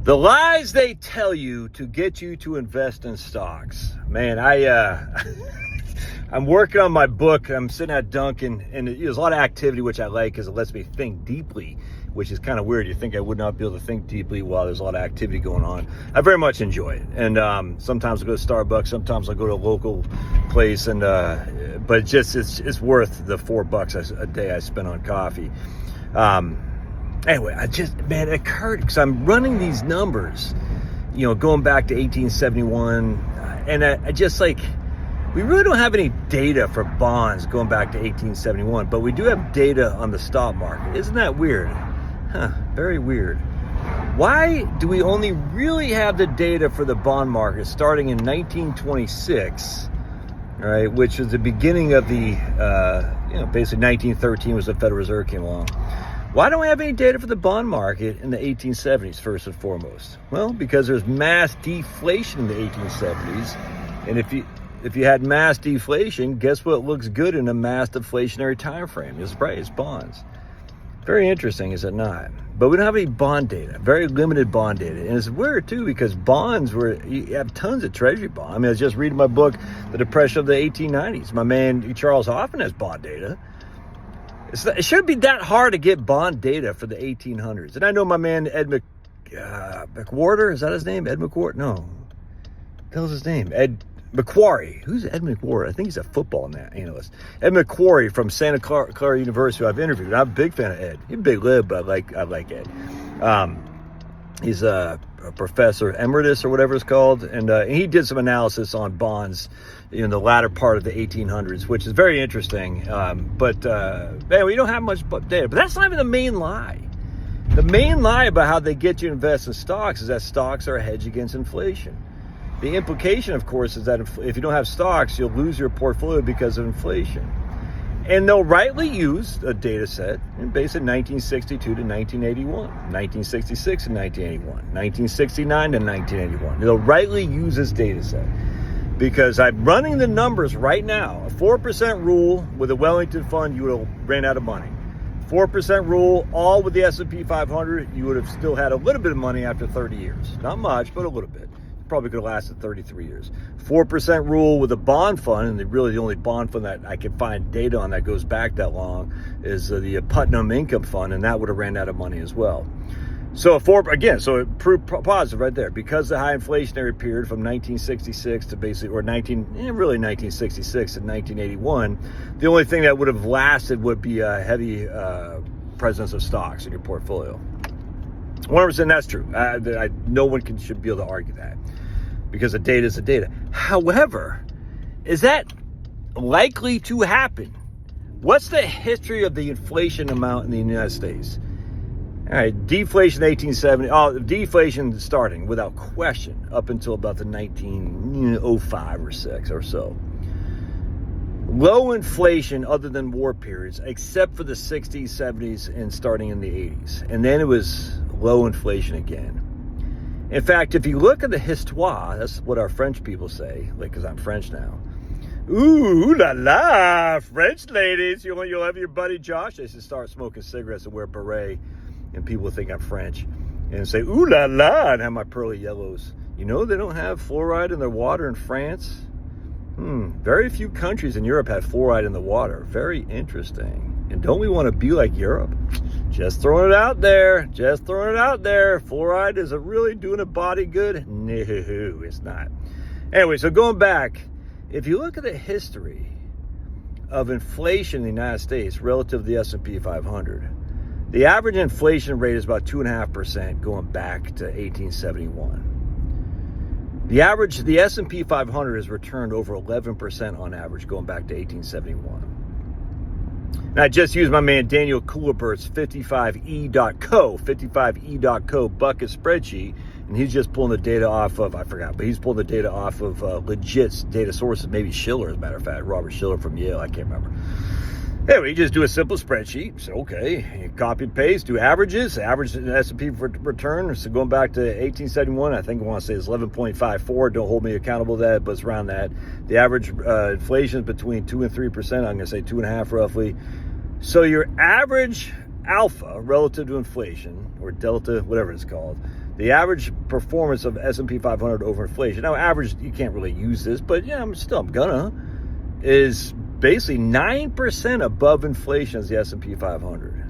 The lies they tell you to get you to invest in stocks. Man, I'm working on my book. I'm sitting at Duncan, and there's a lot of activity, which I like because it lets me think deeply, which is kind of weird. You think I would not be able to think deeply while there's a lot of activity going on. I very much enjoy it. And sometimes I go to Starbucks, sometimes I go to a local place, and but it's worth the $4 a day I spend on coffee. Anyway, it occurred because I'm running these numbers, going back to 1871, and I just we really don't have any data for bonds going back to 1871, but we do have data on the stock market. Isn't that weird? Very weird. Why do we only really have the data for the bond market starting in 1926, all right, which was the beginning of the, basically 1913 was the Federal Reserve came along. Why don't we have any data for the bond market in the 1870s, first and foremost? Well, because there's mass deflation in the 1870s. And if you had mass deflation, guess what looks good in a mass deflationary time frame? It's bonds. Very interesting, is it not? But we don't have any bond data, very limited bond data. And it's weird, too, because you have tons of treasury bonds. I mean, I was just reading my book, The Depression of the 1890s. My man, Charles Hoffman, has bond data. It shouldn't be that hard to get bond data for the 1800s. And I know my man Ed McWhorter, is that his name? Ed McWhorter? No. What the hell's his name? Ed Macquarie. Who's Ed McWhorter? I think he's a football analyst. Ed Macquarie from Santa Clara University, who I've interviewed. I'm a big fan of Ed. He's a big lib, but I like Ed. He's a professor emeritus or whatever it's called, and he did some analysis on bonds in the latter part of the 1800s, which is very interesting. But anyway, you don't have much data. But that's not even the main lie. The main lie about how they get you to invest in stocks is that stocks are a hedge against inflation. The implication, of course, is that if you don't have stocks, you'll lose your portfolio because of inflation. And they'll rightly use a data set based in 1962 to 1981, 1966 to 1981, 1969 to 1981. They'll rightly use this data set because I'm running the numbers right now. A 4% rule with a Wellington fund, you would have ran out of money. 4% rule, all with the S&P 500, you would have still had a little bit of money after 30 years. Not much, but a little bit. Probably could have lasted 33 years. 4% rule with a bond fund, and really the only bond fund that I can find data on that goes back that long is the Putnam Income Fund, and that would have ran out of money as well. So it proved positive right there. Because the high inflationary period from 1966 to basically, 1966 to 1981, the only thing that would have lasted would be a heavy presence of stocks in your portfolio. 100% that's true. No one should be able to argue that because the data is the data. However, is that likely to happen? What's the history of the inflation amount in the United States? All right, deflation 1870. Deflation starting without question up until about the 1905 or 6 or so. Low inflation other than war periods, except for the 60s, 70s, and starting in the 80s. And then it was low inflation again. In fact, if you look at the histoire, that's what our French people say, because I'm French now. Ooh la la, French ladies. You'll have your buddy Josh. They should start smoking cigarettes and wear a beret, and people think I'm French. And say, ooh la la, and have my pearly yellows. They don't have fluoride in their water in France? Very few countries in Europe have fluoride in the water. Very interesting. And don't we want to be like Europe? Just throwing it out there. Fluoride is really doing a body good? No, it's not. Anyway, so going back, if you look at the history of inflation in the United States relative to the S&P 500, the average inflation rate is about 2.5% going back to 1871. The S&P 500 has returned over 11% on average going back to 1871. And I just used my man Daniel Kuhlerbert's 55e.co bucket spreadsheet, and he's just pulling the data off of, he's pulling the data off of legit data sources, maybe Schiller, as a matter of fact, Robert Schiller from Yale, I can't remember. Anyway, you just do a simple spreadsheet. So, okay, you copy and paste, do averages. Average S&P return, so going back to 1871, I think I want to say it's 11.54. Don't hold me accountable to that, but it's around that. The average inflation is between 2 and 3%. I'm going to say 2.5 roughly. So your average alpha relative to inflation, or delta, whatever it's called, the average performance of S&P 500 over inflation. Now, average, you can't really use this, but yeah, I'm gonna, is basically 9% above inflation as the S&P 500.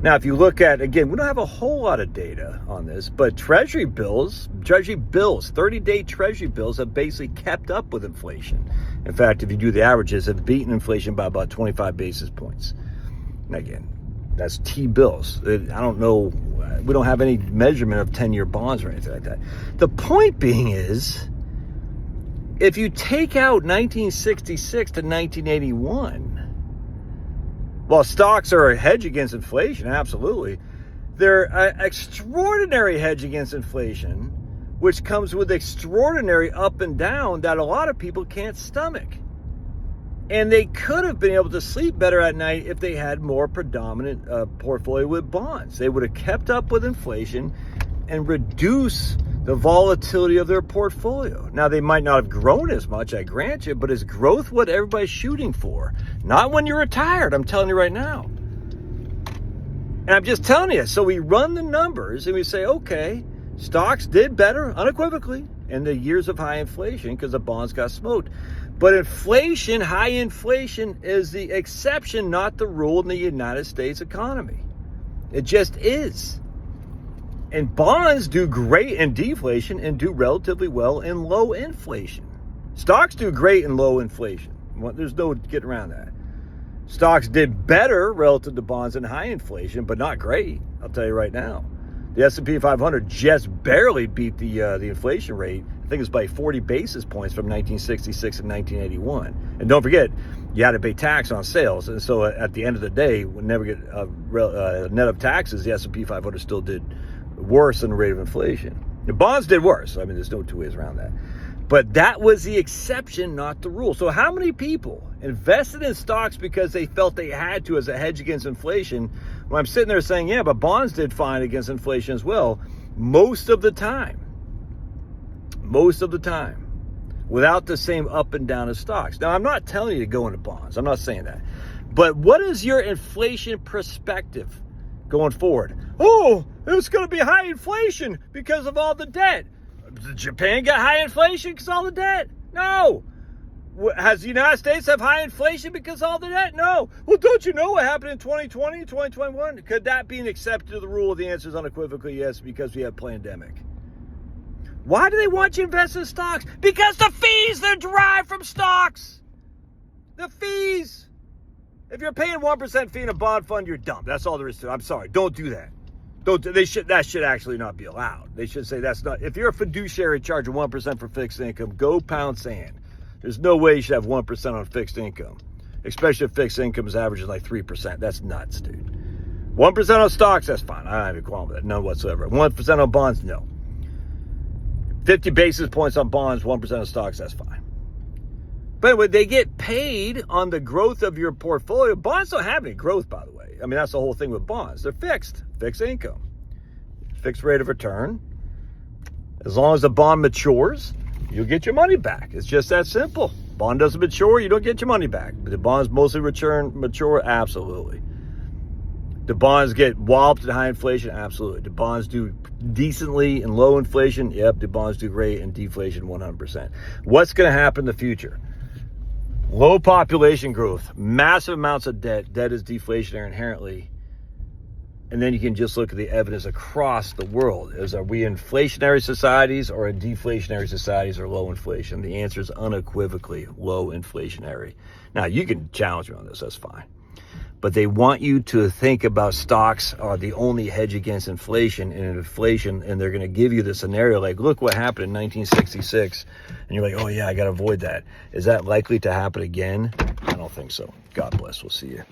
Now, if you look at, again, we don't have a whole lot of data on this, but treasury bills, 30-day treasury bills have basically kept up with inflation. In fact, if you do the averages, have beaten inflation by about 25 basis points. And again, that's T-bills. I don't know, we don't have any measurement of 10-year bonds or anything like that. The point being is, if you take out 1966 to 1981, while stocks are a hedge against inflation, absolutely, they're an extraordinary hedge against inflation, which comes with extraordinary up and down that a lot of people can't stomach. And they could have been able to sleep better at night if they had more predominant portfolio with bonds. They would have kept up with inflation and reduced the volatility of their portfolio. Now, they might not have grown as much, I grant you, but is growth what everybody's shooting for? Not when you're retired, I'm telling you right now. And I'm just telling you, so we run the numbers and we say, okay, stocks did better unequivocally in the years of high inflation because the bonds got smoked. But inflation, high inflation, is the exception, not the rule in the United States economy. It just is. And bonds do great in deflation and do relatively well in low inflation. Stocks do great in low inflation. There's no getting around that. Stocks did better relative to bonds in high inflation, but not great. I'll tell you right now. The S&P 500 just barely beat the inflation rate. I think it's by 40 basis points from 1966 and 1981. And don't forget, you had to pay tax on sales. And so at the end of the day, we never get net of taxes, the S&P 500 still did worse than the rate of inflation. The bonds did worse. I mean, there's no two ways around that. But that was the exception, not the rule. So how many people invested in stocks because they felt they had to as a hedge against inflation? When I'm sitting there saying, yeah, but bonds did fine against inflation as well, most of the time, without the same up and down as stocks. Now, I'm not telling you to go into bonds. I'm not saying that. But what is your inflation perspective going forward? Oh, it's going to be high inflation because of all the debt. Did Japan get high inflation because of all the debt? No. Has the United States have high inflation because of all the debt? No. Well, don't you know what happened in 2020, 2021? Could that be an exception to the rule? The answer is unequivocally yes, because we have a pandemic. Why do they want you to invest in stocks? Because the fees that are derived from stocks. The fees. If you're paying 1% fee in a bond fund, you're dumb. That's all there is to it. I'm sorry. Don't do that. That should actually not be allowed. They should say that's not. If you're a fiduciary charging 1% for fixed income, go pound sand. There's no way you should have 1% on fixed income, especially if fixed income is averaging like 3%. That's nuts, dude. 1% on stocks, that's fine. I don't have a qualm with that, none whatsoever. 1% on bonds, no. 50 basis points on bonds, 1% on stocks, that's fine. But anyway, they get paid on the growth of your portfolio. Bonds don't have any growth, by the way. I mean, that's the whole thing with bonds. They're fixed income, fixed rate of return. As long as the bond matures, you'll get your money back. It's just that simple. Bond doesn't mature, you don't get your money back. But the bonds mostly mature, absolutely. The bonds get walloped at high inflation, absolutely. The bonds do decently in low inflation, yep. The bonds do great in deflation, 100%. What's going to happen in the future? Low population growth, massive amounts of debt. Debt is deflationary inherently. And then you can just look at the evidence across the world. Are we inflationary societies or in deflationary societies or low inflation? The answer is unequivocally low inflationary. Now, you can challenge me on this, that's fine. But they want you to think about stocks are the only hedge against inflation, and they're going to give you the scenario like, look what happened in 1966. And you're like, oh yeah, I got to avoid that. Is that likely to happen again? I don't think so. God bless. We'll see you.